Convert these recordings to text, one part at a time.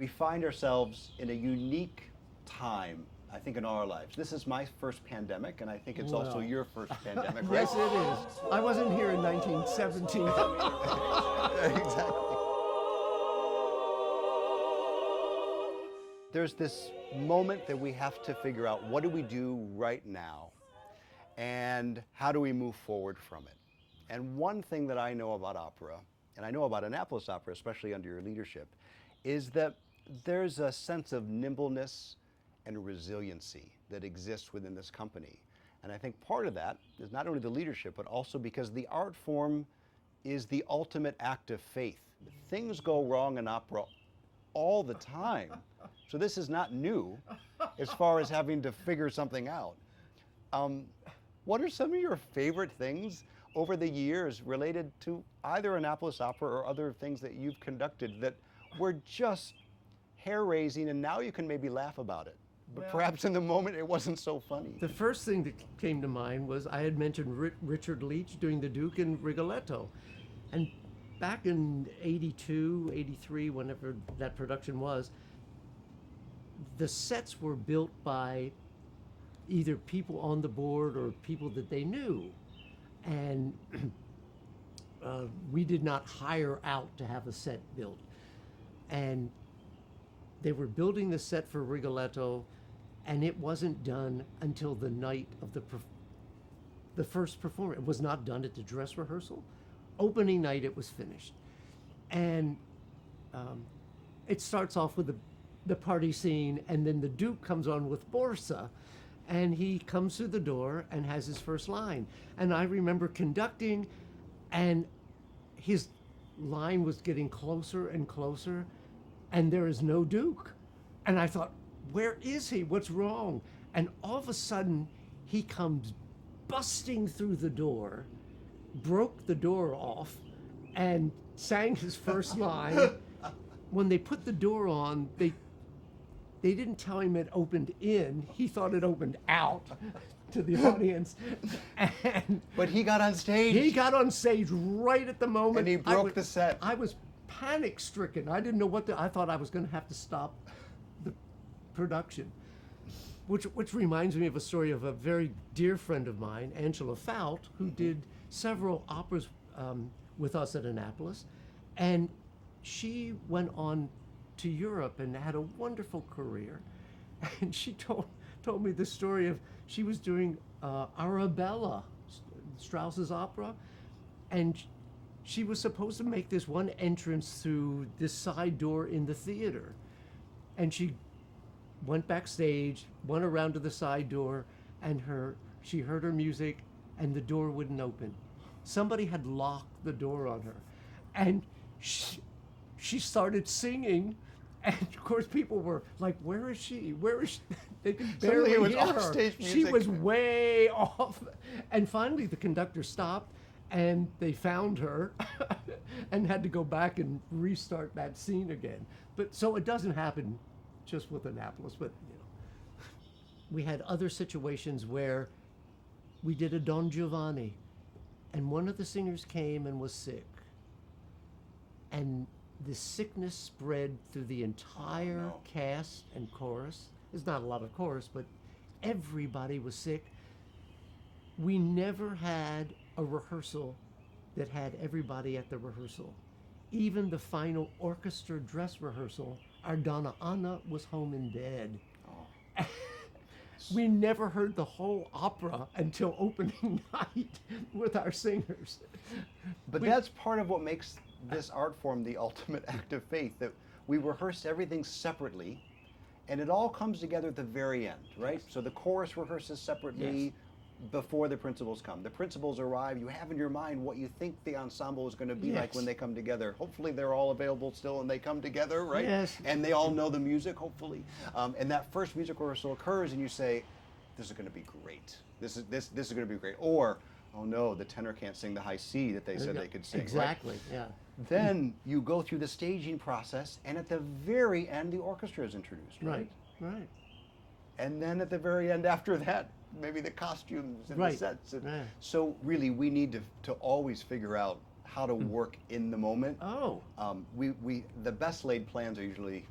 We find ourselves in a unique time, I think, in our lives. This is my first pandemic, and I think it's also Well. your first pandemic, right? Yes, it is. I wasn't here in 1917. Exactly. There's this moment that we have to figure out, what do we do right now, and how do we move forward from it? And one thing that I know about opera, and I know about Annapolis Opera, especially under your leadership, is that there's a sense of nimbleness and resiliency that exists within this company. And I think part of that is not only the leadership, but also because the art form is the ultimate act of faith. Things go wrong in opera all the time. So this is not new as far as having to figure something out. What are some of your favorite things over the years related to either Annapolis Opera or other things that you've conducted that were just hair-raising, and now you can maybe laugh about it, but Well, perhaps in the moment it wasn't so funny? The first thing that came to mind was I had mentioned Richard Leach doing the Duke in Rigoletto. And back in 82, 83, whenever that production was, the sets were built by either people on the board or people that they knew. And we did not hire out to have a set built. And they were building the set for Rigoletto, and it wasn't done until the night of the first performance. It was not done at the dress rehearsal. Opening night, it was finished. And it starts off with the party scene, and then the Duke comes on with Borsa, and he comes through the door and has his first line. And I remember conducting, and his line was getting closer and closer, and there is no Duke. And I thought, where is he? What's wrong? And all of a sudden, he comes busting through the door, broke the door off, and sang his first line. When they put the door on, they didn't tell him it opened in. He thought it opened out to the audience. And But he got on stage. he got on stage right at the moment. And he broke the set. I was panic stricken. I didn't know what I thought I was going to have to stop the production. Which reminds me of a story of a very dear friend of mine, Angela Fout, who did several operas with us at Annapolis. And she went on to Europe and had a wonderful career. And she told me the story of, she was doing Arabella, Strauss's opera, and she was supposed to make this one entrance through this side door in the theater. And she went backstage, went around to the side door, and she heard her music, and the door wouldn't open. Somebody had locked the door on her. And she started singing, and of course people were like, where is she? Where is she? They could barely Suddenly it was hear her. off-stage She music. was way off. And finally the conductor stopped, and they found her and had to go back and restart that scene again. But so it doesn't happen just with Annapolis, but we had other situations where we did a Don Giovanni, and one of the singers came and was sick. And the sickness spread through the entire cast and chorus. There's not a lot of chorus, but everybody was sick. We never had a rehearsal that had everybody at the rehearsal. Even the final orchestra dress rehearsal, our Donna Anna was home in bed. Oh. We never heard the whole opera until opening night with our singers. But that's part of what makes this art form the ultimate act of faith, that we rehearsed everything separately, and it all comes together at the very end, right? Yes. So the chorus rehearses separately. Yes. Before the principals come. The principals arrive, you have in your mind what you think the ensemble is going to be like Yes. when they come together. Hopefully they're all available still and they come together, right? Yes. And they all know the music, hopefully. And that first music rehearsal occurs and you say, this is going to be great. This is going to be great. Or, oh no, the tenor can't sing the high C that they said they could sing. Exactly, right? yeah. Then you go through the staging process, and at the very end the orchestra is introduced, right? Right. And then at the very end after that, maybe the costumes and Right. the sets. Right. So really, we need to always figure out how to work in the moment. Oh. The best laid plans are usually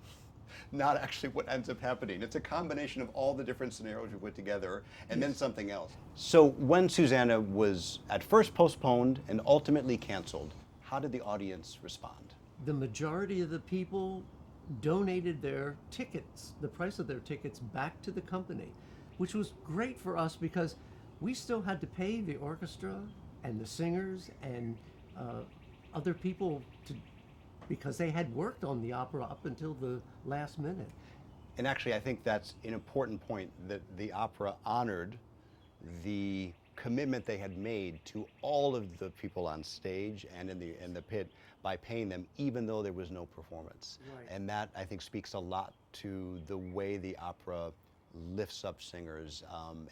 not actually what ends up happening. It's a combination of all the different scenarios we put together and then something else. So when Susanna was at first postponed and ultimately canceled, how did the audience respond? The majority of the people donated their tickets, the price of their tickets, back to the company, which was great for us because we still had to pay the orchestra and the singers and other people because they had worked on the opera up until the last minute. And actually, I think that's an important point, that the opera honored the commitment they had made to all of the people on stage and in the pit by paying them, even though there was no performance. Right. And that, I think, speaks a lot to the way the opera lifts up singers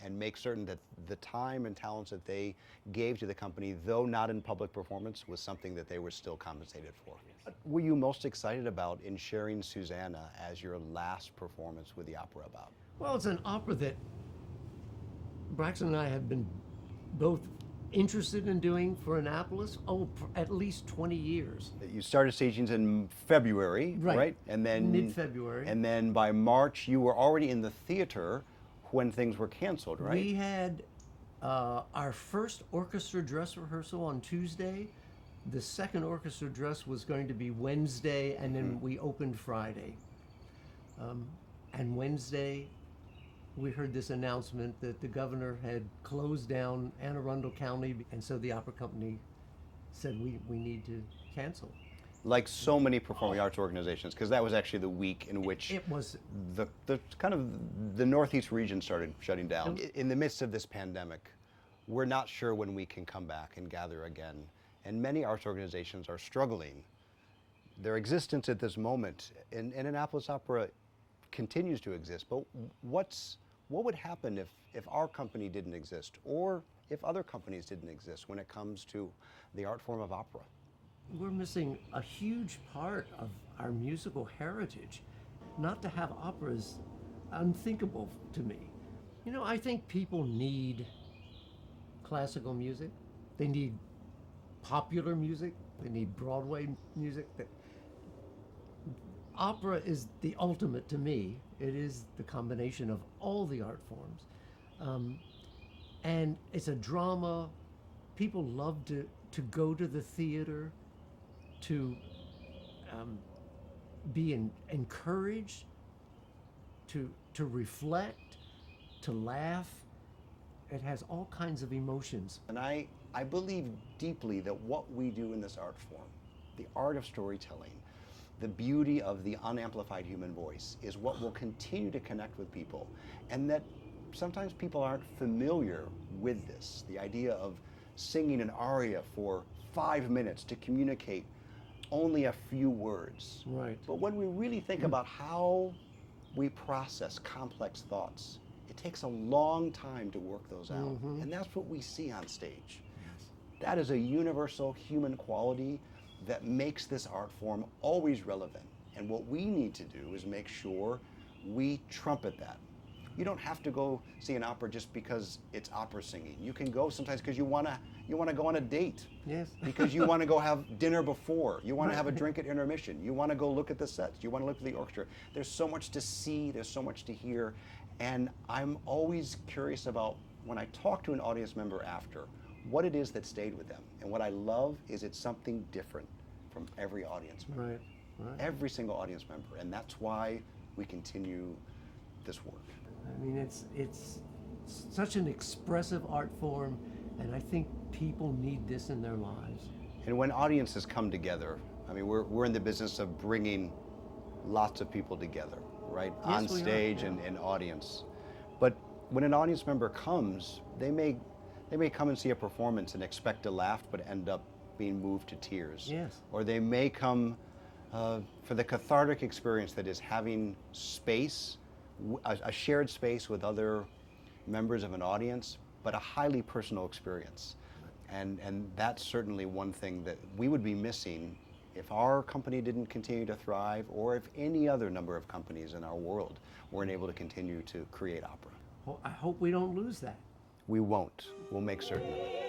and makes certain that the time and talents that they gave to the company, though not in public performance, was something that they were still compensated for. What were you most excited about in sharing Susanna as your last performance with the opera about? Well, it's an opera that Braxton and I have been both interested in doing for Annapolis, for at least 20 years. You started staging in February, right? And then mid-February. And then by March, you were already in the theater when things were canceled, right? We had our first orchestra dress rehearsal on Tuesday. The second orchestra dress was going to be Wednesday, and then we opened Friday. And Wednesday, we heard this announcement that the governor had closed down Anne Arundel County, and so the opera company said we need to cancel. Like so many performing arts organizations, because that was actually the week in which It was the kind of the Northeast region started shutting down. In the midst of this pandemic, we're not sure when we can come back and gather again. And many arts organizations are struggling. Their existence at this moment, and Annapolis Opera continues to exist, but what would happen if our company didn't exist, or if other companies didn't exist when it comes to the art form of opera? We're missing a huge part of our musical heritage. Not to have opera is unthinkable to me. You know, I think people need classical music. They need popular music. They need Broadway music. Opera is the ultimate to me. It is the combination of all the art forms. And it's a drama. People love to go to the theater, to be encouraged, to reflect, to laugh. It has all kinds of emotions. And I believe deeply that what we do in this art form, the art of storytelling, the beauty of the unamplified human voice, is what will continue to connect with people. And that sometimes people aren't familiar with this, the idea of singing an aria for 5 minutes to communicate only a few words. Right. But when we really think about how we process complex thoughts, it takes a long time to work those out. And that's what we see on stage. That is a universal human quality that makes this art form always relevant. And what we need to do is make sure we trumpet that. You don't have to go see an opera just because it's opera singing. You can go sometimes because you want to go on a date. Yes. Because you want to go have dinner before. You want to have a drink at intermission. You want to go look at the sets. You want to look at the orchestra. There's so much to see. There's so much to hear. And I'm always curious about, when I talk to an audience member after, what it is that stayed with them. And what I love is it's something different from every audience member. Right. Right. Every single audience member. And that's why we continue this work. I mean, it's such an expressive art form, and I think people need this in their lives. And when audiences come together, I mean, we're in the business of bringing lots of people together, right? Yes, on stage yeah. and audience. But when an audience member comes, they may come and see a performance and expect to laugh, but end up being moved to tears. Yes. Or they may come for the cathartic experience that is having space, a shared space with other members of an audience, but a highly personal experience. And that's certainly one thing that we would be missing if our company didn't continue to thrive, or if any other number of companies in our world weren't able to continue to create opera. Well, I hope we don't lose that. We won't. We'll make certain of it.